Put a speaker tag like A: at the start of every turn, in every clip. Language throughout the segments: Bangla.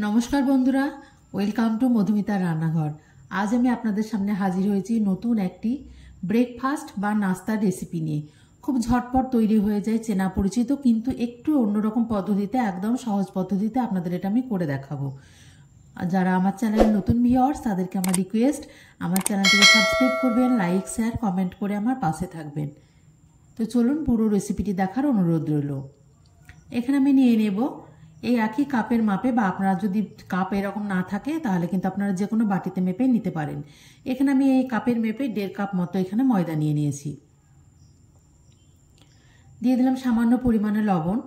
A: নমস্কার বন্ধুরা, ওয়েলকাম টু মধুমিতার রান্নাঘর। আজ আমি আপনাদের সামনে হাজির হয়েছি নতুন একটি ব্রেকফাস্ট বা নাস্তার রেসিপি নিয়ে। খুব ঝটপট তৈরি হয়ে যায়, চেনা পরিচিত, কিন্তু একটু অন্যরকম পদ্ধতিতে, একদম সহজ পদ্ধতিতে আপনাদের এটা আমি করে দেখাবো। যারা আমার চ্যানেলের নতুন ভিউয়ার্স তাদেরকে আমার রিকোয়েস্ট, আমার চ্যানেলটিকে সাবস্ক্রাইব করবেন, লাইক শেয়ার কমেন্ট করে আমার পাশে থাকবেন। তো চলুন পুরো রেসিপিটি দেখার অনুরোধ রইল। এখানে আমি নিয়ে নেব এই একই কাপের মাপে, বা আপনারা যদি কাপ এরকম না থাকে তাহলে কিন্তু আপনারা যে কোনো বাটিতে মেপে নিতে পারেন। এখানে আমি এই কাপের মেপে 1.5 কাপ মতো এখানে ময়দা নিয়ে নিয়েছি। দিয়ে দিলাম সামান্য পরিমাণে লবণ।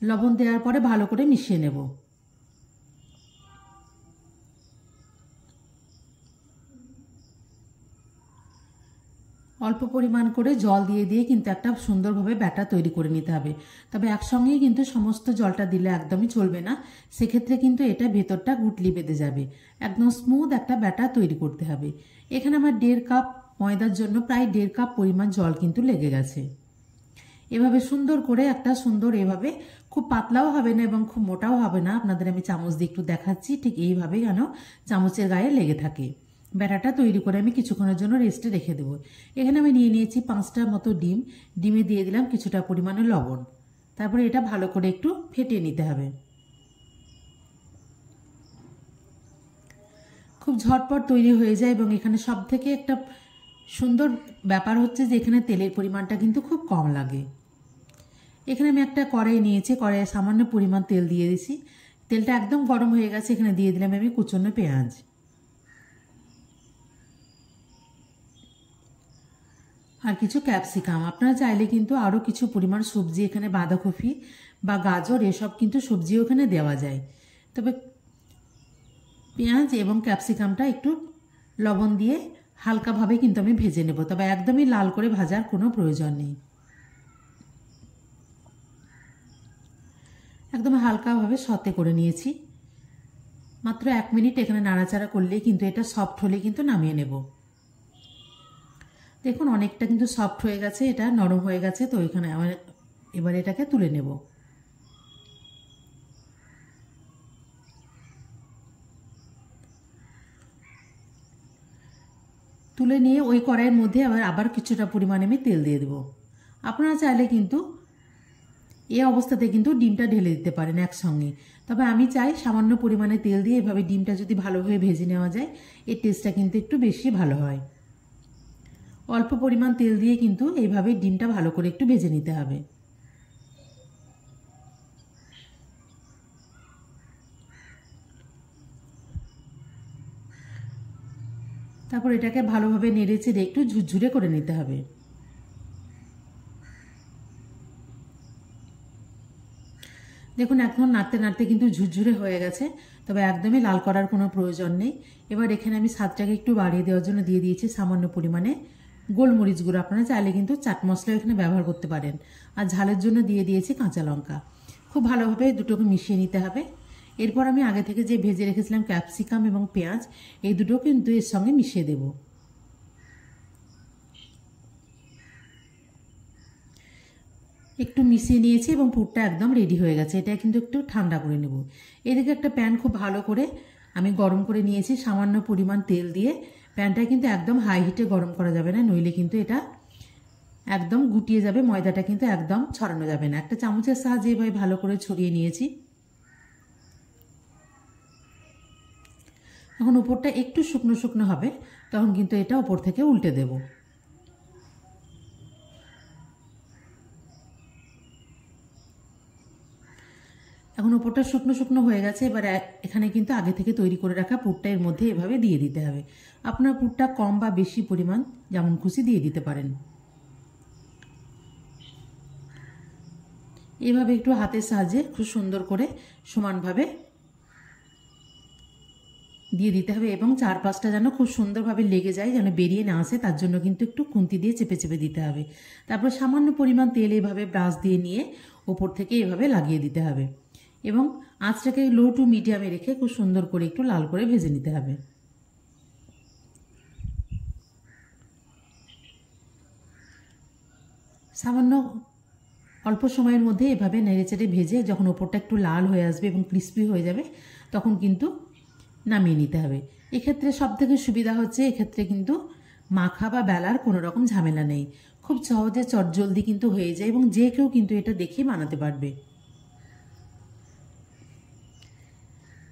A: লবণ দেওয়ার পরে ভালো করে মিশিয়ে নেব। অল্প পরিমাণ করে জল দিয়ে দিয়ে কিন্তু একটা সুন্দরভাবে ব্যাটার তৈরি করে নিতে হবে। তবে একসঙ্গেই কিন্তু সমস্ত জলটা দিলে একদমই চলবে না, সেক্ষেত্রে কিন্তু এটা ভেতরটা গুটলি বেঁধে যাবে। একদম স্মুথ একটা ব্যাটার তৈরি করতে হবে। এখানে আমার 1.5 কাপ ময়দার জন্য প্রায় 1.5 কাপ পরিমাণ জল কিন্তু লেগে গেছে। এভাবে সুন্দর করে একটা সুন্দর, এভাবে খুব পাতলাও হবে না এবং খুব মোটাও হবে না, আপনাদের আমি চামচ দিয়ে একটু দেখাচ্ছি, ঠিক এইভাবে যেন চামচের গায়ে লেগে থাকে। ব্যাটাটা তৈরি করে আমি কিছুক্ষণের জন্য রেস্টে রেখে দেবো। এখানে আমি নিয়ে নিয়েছি 5টার মতো ডিম। ডিমে দিয়ে দিলাম কিছুটা পরিমাণে লবণ। তারপরে এটা ভালো করে একটু ফেটিয়ে নিতে হবে। খুব ঝটপট তৈরি হয়ে যায় এবং এখানে সব থেকে একটা সুন্দর ব্যাপার হচ্ছে যে এখানে তেলের পরিমাণটা কিন্তু খুব কম লাগে। এখানে আমি একটা কড়াই নিয়েছি, কড়াইয়ে সামান্য পরিমাণ তেল দিয়ে দিয়েছি। তেলটা একদম গরম হয়ে গেছে, এখানে দিয়ে দিলাম আমি কুচনো পেঁয়াজ আর কিছু ক্যাপসিকাম। আপনারা চাইলে কিন্তু আরও কিছু পরিমাণ সবজি, এখানে বাঁধাকপি বা গাজর এসব কিন্তু সবজিও এখানে দেওয়া যায়। তবে পেঁয়াজ এবং ক্যাপসিকামটা একটু লবণ দিয়ে হালকাভাবে কিন্তু আমি ভেজে নেব, তবে একদমই লাল করে ভাজার কোনো প্রয়োজন নেই। একদম হালকাভাবে সতে করে নিয়েছি। মাত্র 1 মিনিট এখানে নাড়াচাড়া করলেই কিন্তু এটা সফট হলে কিন্তু নামিয়ে নেব। দেখুন অনেকটা কিন্তু সফট হয়ে গেছে, এটা নরম হয়ে গেছে। তো এখানে এবার এটাকে তুলে নেব। তুলে নিয়ে ওই কড়াইয়ের মধ্যে আবার কিছুটা পরিমাণে আমি তেল দিয়ে দেবো। আপনারা চাইলে কিন্তু এই অবস্থাতে কিন্তু ডিমটা ঢেলে দিতে পারেন একসঙ্গে, তবে আমি চাই সামান্য পরিমাণে তেল দিয়ে এভাবে ডিমটা যদি ভালোভাবে ভেজে নেওয়া যায়, এর টেস্টটা কিন্তু একটু বেশি ভালো হয়। অল্প পরিমাণ তেল দিয়ে কিন্তু এইভাবে ডিমটা ভালো করে একটু ভেজে নিতে হবে। তারপর এটাকে ভালোভাবে নেড়ে চেড়ে একটু ঝুরঝুরে করে নিতে হবে। দেখুন এখন নাড়তে নাড়তে কিন্তু ঝুরঝুরে হয়ে গেছে, তবে একদমই লাল করার কোনো প্রয়োজন নেই। এবার এখানে আমি স্বাদটাকে একটু বাড়িয়ে দেওয়ার জন্য দিয়ে দিয়েছি সামান্য পরিমাণে গোলমরিচ গুঁড়ো। আপনারা চাইলে কিন্তু চাট মশলা এখানে ব্যবহার করতে পারেন। আর ঝালের জন্য দিয়ে দিয়েছি কাঁচা লঙ্কা। খুব ভালোভাবে দুটোকে মিশিয়ে নিতে হবে। এরপর আমি আগে থেকে যে ভেজে রেখেছিলাম ক্যাপসিকাম এবং পেঁয়াজ, এই দুটো কিন্তু এর সঙ্গে মিশিয়ে দেবো। একটু মিশিয়ে নিয়েছি এবং পুরটা একদম রেডি হয়ে গেছে। এটা কিন্তু একটু ঠান্ডা করে নেব। এদিকে একটা প্যান খুব ভালো করে আমি গরম করে নিয়েছি সামান্য পরিমাণ তেল দিয়ে। প্যানটা কিন্তু একদম হাই হিটে গরম করা যাবে না, নইলে কিন্তু এটা একদম গুটিয়ে যাবে, ময়দাটা কিন্তু একদম ছড়ানো যাবে না। একটা চামচের সাহায্যে এভাবে ভালো করে ছড়িয়ে নিয়েছি। এখন উপরটা একটু শুকনো শুকনো হবে, তখন কিন্তু এটা উপর থেকে উল্টে দেবো। এখন উপরটা শুকনো শুকনো হয়ে গেছে। এবার এখানে কিন্তু আগে থেকে তৈরি করে রাখা পুরটা এর মধ্যে এভাবে দিয়ে দিতে হবে। আপনার পুরটা কম বা বেশি পরিমাণ যেমন খুশি দিয়ে দিতে পারেন। এভাবে একটু হাতের সাহায্যে খুব সুন্দর করে সমানভাবে দিয়ে দিতে হবে এবং চারপাশটা যেন খুব সুন্দরভাবে লেগে যায়, যেন বেরিয়ে না আসে, তার জন্য কিন্তু একটু খুন্তি দিয়ে চেপে চেপে দিতে হবে। তারপর সামান্য পরিমাণ তেল এভাবে ব্রাশ দিয়ে নিয়ে ওপর থেকে এভাবে লাগিয়ে দিতে হবে এবং আঁচটাকে লো টু মিডিয়ামে রেখে খুব সুন্দর করে একটু লাল করে ভেজে নিতে হবে। সামান্য অল্প সময়ের মধ্যে এভাবে নেড়েচেড়ে ভেজে যখন ওপরটা একটু লাল হয়ে আসবে এবং ক্রিস্পি হয়ে যাবে তখন কিন্তু নামিয়ে নিতে হবে। এক্ষেত্রে সবথেকে সুবিধা হচ্ছে এক্ষেত্রে কিন্তু মাখা বা বেলার কোনো রকম ঝামেলা নেই, খুব সহজে চটজলদি কিন্তু হয়ে যায় এবং যে কেউ কিন্তু এটা দেখে বানাতে পারবে।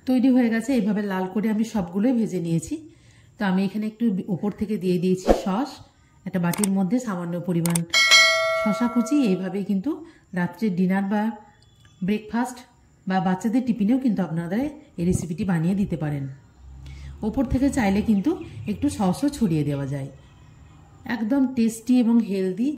A: তৈরি হয়ে গেছে। এইভাবে লাল করে আমি সবগুলোই ভেজে নিয়েছি। তো আমি এখানে একটু ওপর থেকে দিয়ে দিয়েছি সস। একটা বাটির মধ্যে সামান্য পরিমাণ শসা কুচি। এইভাবেই কিন্তু রাত্রের ডিনার বা ব্রেকফাস্ট বা বাচ্চাদের টিফিনেও কিন্তু আপনারা এই রেসিপিটি বানিয়ে দিতে পারেন। ওপর থেকে চাইলে কিন্তু একটু সসও ছড়িয়ে দেওয়া যায়। একদম টেস্টি এবং হেলদি